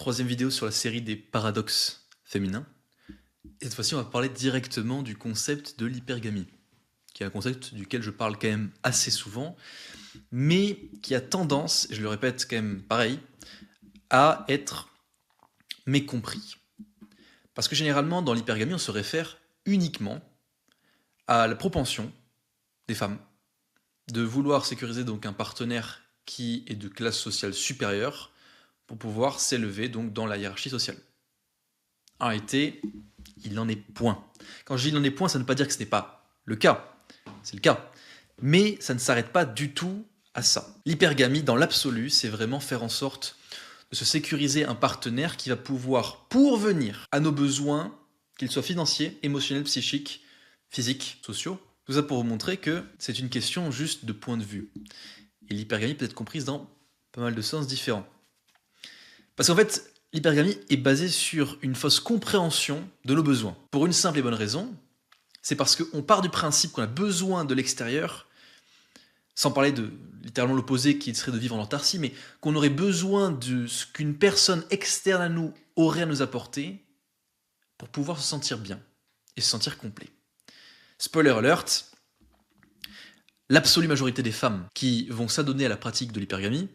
Troisième vidéo sur la série des paradoxes féminins. Et cette fois-ci, on va parler directement du concept de l'hypergamie, qui est un concept duquel je parle quand même assez souvent, mais qui a tendance, et je le répète quand même pareil, à être mécompris. Parce que généralement, dans l'hypergamie, on se réfère uniquement à la propension des femmes de vouloir sécuriser donc un partenaire qui est de classe sociale supérieure pour pouvoir s'élever donc dans la hiérarchie sociale. En réalité, il n'en est point. Quand je dis il n'en est point, ça ne veut pas dire que ce n'est pas le cas. C'est le cas. Mais ça ne s'arrête pas du tout à ça. L'hypergamie, dans l'absolu, c'est vraiment faire en sorte de se sécuriser un partenaire qui va pouvoir pourvenir à nos besoins, qu'ils soient financiers, émotionnels, psychiques, physiques, sociaux. Tout ça pour vous montrer que c'est une question juste de point de vue. Et l'hypergamie peut être comprise dans pas mal de sens différents. Parce qu'en fait, l'hypergamie est basée sur une fausse compréhension de nos besoins. Pour une simple et bonne raison, c'est parce qu'on part du principe qu'on a besoin de l'extérieur, sans parler de littéralement l'opposé qui serait de vivre en autarcie, mais qu'on aurait besoin de ce qu'une personne externe à nous aurait à nous apporter pour pouvoir se sentir bien et se sentir complet. Spoiler alert, l'absolue majorité des femmes qui vont s'adonner à la pratique de l'hypergamie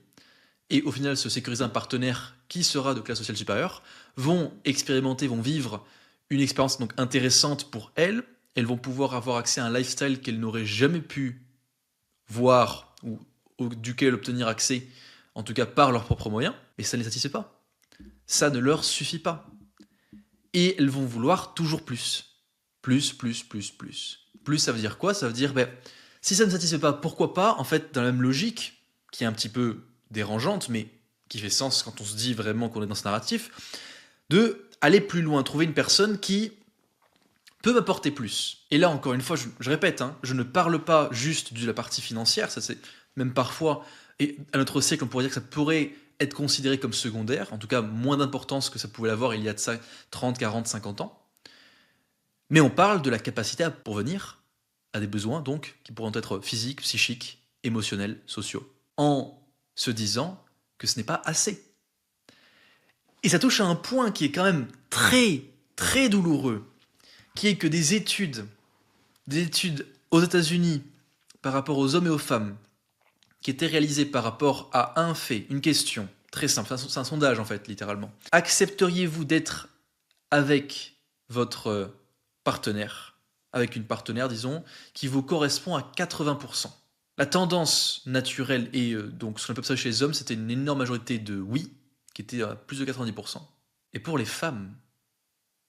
et au final se sécuriser un partenaire qui sera de classe sociale supérieure, vont expérimenter, vont vivre une expérience donc intéressante pour elles. Elles vont pouvoir avoir accès à un lifestyle qu'elles n'auraient jamais pu voir ou duquel obtenir accès, en tout cas par leurs propres moyens, mais ça ne les satisfait pas. Ça ne leur suffit pas. Et elles vont vouloir toujours plus. Plus, plus, plus, plus. Plus, ça veut dire quoi? Ça veut dire, si ça ne satisfait pas, pourquoi pas, en fait, dans la même logique, qui est un petit peu dérangeante, mais qui fait sens quand on se dit vraiment qu'on est dans ce narratif, de aller plus loin, trouver une personne qui peut m'apporter plus. Et là, encore une fois, je répète, je ne parle pas juste de la partie financière, ça c'est même parfois, et à notre siècle, on pourrait dire que ça pourrait être considéré comme secondaire, en tout cas moins d'importance que ça pouvait l'avoir il y a de ça 30, 40, 50 ans. Mais on parle de la capacité à pourvenir à des besoins, donc, qui pourront être physiques, psychiques, émotionnels, sociaux, en se disant que ce n'est pas assez. Et ça touche à un point qui est quand même très, très douloureux, qui est que des études aux États-Unis par rapport aux hommes et aux femmes, qui étaient réalisées par rapport à un fait, une question, très simple, c'est un sondage en fait, littéralement. Accepteriez-vous d'être avec votre partenaire, avec une partenaire, disons, qui vous correspond à 80%? La tendance naturelle et donc ce qu'on peut observer chez les hommes, c'était une énorme majorité de oui, qui était à plus de 90%. Et pour les femmes,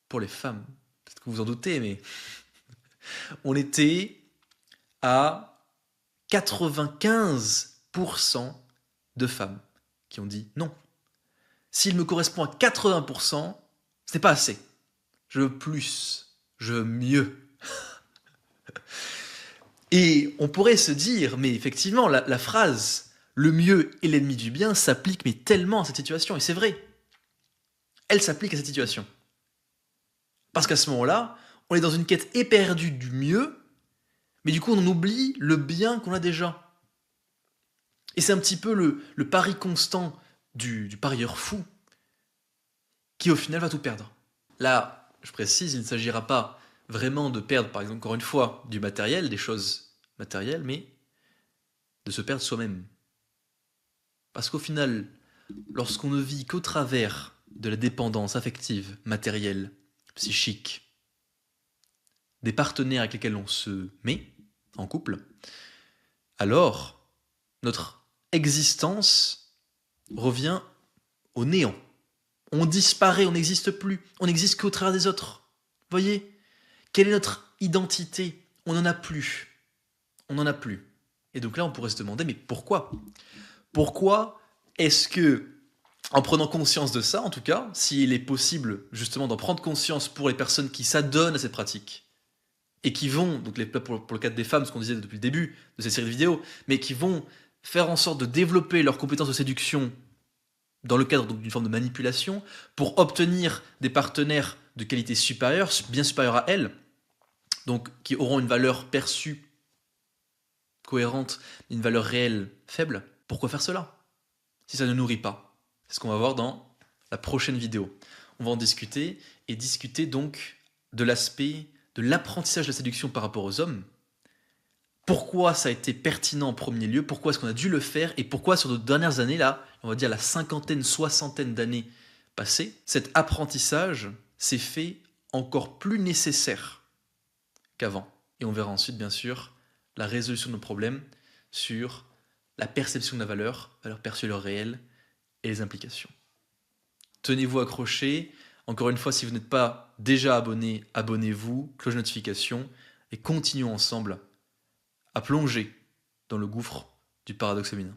peut-être que vous vous en doutez, mais on était à 95% de femmes qui ont dit non. S'il me correspond à 80%, ce n'est pas assez. Je veux plus, je veux mieux. Et on pourrait se dire, mais effectivement, la phrase « le mieux est l'ennemi du bien » s'applique mais tellement à cette situation, et c'est vrai. Elle s'applique à cette situation. Parce qu'à ce moment-là, on est dans une quête éperdue du mieux, mais du coup on oublie le bien qu'on a déjà. Et c'est un petit peu le pari constant du parieur fou, qui au final va tout perdre. Là, je précise, il ne s'agira pas vraiment de perdre, par exemple, encore une fois, du matériel, des choses matérielles, mais de se perdre soi-même. Parce qu'au final, lorsqu'on ne vit qu'au travers de la dépendance affective, matérielle, psychique, des partenaires avec lesquels on se met en couple, alors notre existence revient au néant. On disparaît, on n'existe plus, on n'existe qu'au travers des autres. Voyez? Quelle est notre identité? On n'en a plus. On n'en a plus. Et donc là, on pourrait se demander, mais pourquoi? Pourquoi est-ce que, en prenant conscience de ça, en tout cas, s'il est possible justement d'en prendre conscience pour les personnes qui s'adonnent à cette pratique, et qui vont, donc pour le cadre des femmes, ce qu'on disait depuis le début de cette série de vidéos, mais qui vont faire en sorte de développer leurs compétences de séduction dans le cadre d'une forme de manipulation, pour obtenir des partenaires de qualité supérieure, bien supérieure à elles, donc qui auront une valeur perçue cohérente, une valeur réelle faible. Pourquoi faire cela si ça ne nourrit pas? C'est ce qu'on va voir dans la prochaine vidéo. On va en discuter et discuter donc de l'aspect de l'apprentissage de la séduction par rapport aux hommes. Pourquoi ça a été pertinent en premier lieu, pourquoi est-ce qu'on a dû le faire et pourquoi sur nos dernières années, là, on va dire la cinquantaine, soixantaine d'années passées, cet apprentissage s'est fait encore plus nécessaire qu'avant. Et on verra ensuite, bien sûr, la résolution de nos problèmes sur la perception de la valeur perçue, valeur réelle et les implications. Tenez-vous accrochés. Encore une fois, si vous n'êtes pas déjà abonné, abonnez-vous, cloche de notification et continuons ensemble à plonger dans le gouffre du paradoxe féminin.